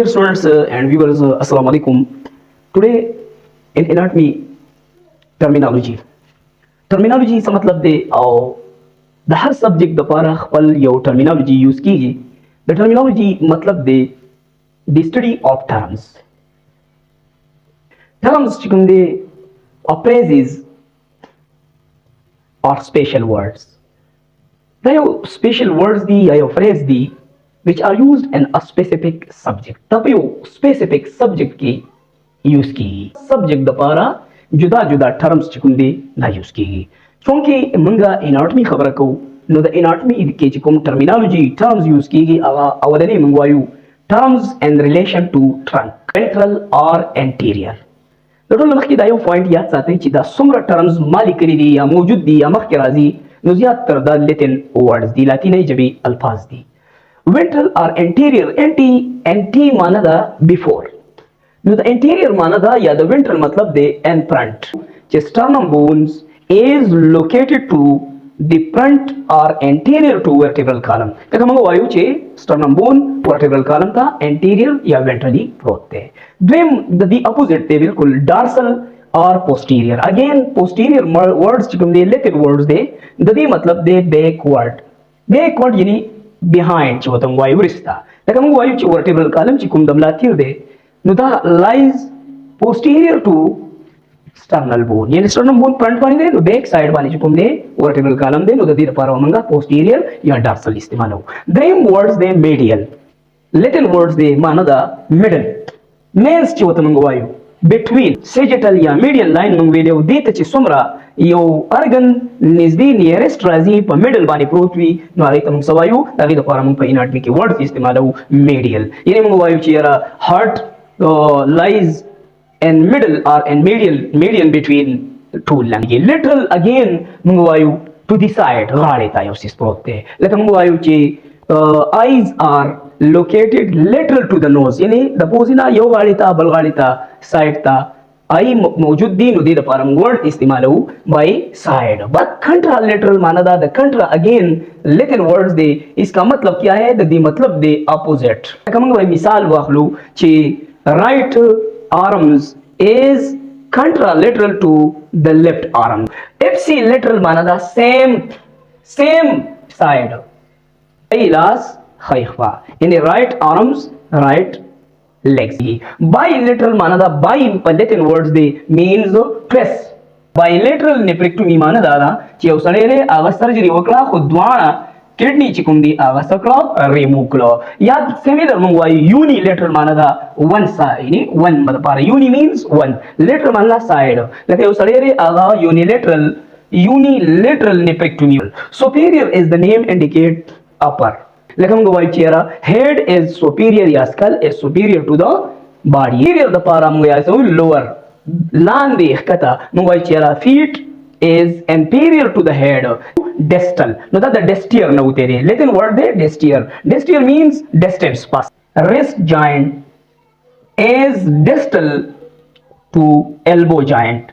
dear students and viewers, Assalamu alaikum. Today in anatomy terminology. Terminology से मतलब दे आओ the her subject दोबारा खपल यो terminology use कीजिए. The terminology मतलब दे the study of terms. Terms chicken they phrases or special words. They are special words दी या phrase the which are used in a specific subject. तब यो specific subject की use की subject दोबारा जुदा जुदा terms चिकुंदे ना use की चूंकि मंगा anatomy खबर को नो the anatomy के चिकुम terminology terms use की अवधनी मंगवायु terms in relation to trunk, ventral or anterior. لطول مخکې دا یو پوینټ یاد ساتئ چې دا څومره ټرمز ما لیکلي دي یا موجود دي یا مخکې راځي نو زیات تر دا لیټن ورډز دي لاتینۍ ژبې الفاظ دي. ventral or anterior anti माना دا before نو the anterior माना دا या the ventral मतलब दे in front چې sternum bones is located to the front or anterior to vertebral column. لکه موږ وایو چې sternum bone vertebral column ته anterior یا ventrally پروت دی. دویم د دې اپوزیټ دی بالکل dorsal or posterior. again posterior words چې کوم دي latin words دي د دې مطلب دی backward یعنی behind چې وته وایو ورستا. لکه موږ وایو چې vertebral column چې کوم د ملاتیر دی نو دا lies posterior to sternal bone یعنی sternum bone front باندې دی نو back side باندې چې کوم دی vertebral column دی نو د دې لپاره موږ posterior یا dorsal استعمالو. دریم words دی medial. latin words دی معنا دا middle means چې وته موږ وایو between sagittal یا medial line موږ ویلو دې ته چې څومره یو ارګن نږدې نیرست راځي په میډل باندې پروت وي نو هغه ته موږ سوایو هغه د لپاره موږ په اناټمي کې ورډ استعمالو میډیل یعنی موږ وایو چې یاره هارت لایز in middle or in median between two lungs. lateral again موږ وایو to the side غاړې ته یو څه پروت دی. لکه موږ وایو چې eyes are located lateral to the nose یعنی د پوزینا یو غاړې ته بل غاړې ته سایډ ته आई मौजूद दी Nudi the पारम word इस्तेमाल हो by side but कंट्रालेटरल माना दा the कंट्रा again लेकिन words दे इसका मतलब क्या है द मतलब दे अपोजिट. कमंग भाई मिसाल वाखलू ची right arms is contralateral to the left arm. Ipsilateral माना दा सेम साइड इलास खैखवा यानी right arms right legs. bilateral माना दा बाई पर latin words दे means twist. bilateral nephrectomy माना दा چې یو سړی له هغه سرجری وکړه خو دواړه کډنی چې کوم دي هغه سکړه ریموو کړه. یا سیمیلر موږ وایو unilateral माना दा one side یعنی one مطلب پر uni means one lateral माنا side. لکه یو سړی له هغه unilateral nephrectomy. superior is the name indicate upper. لکه موږ وایو چې head is superior یا skull is superior to the body. inferior د پاره موږ یې lower لاندې ښکته موږ وایو چې feet is inferior to the head. distal نو دا د destier نه وته دی. latin word دی destier means distance pass. wrist joint is distal to elbow joint.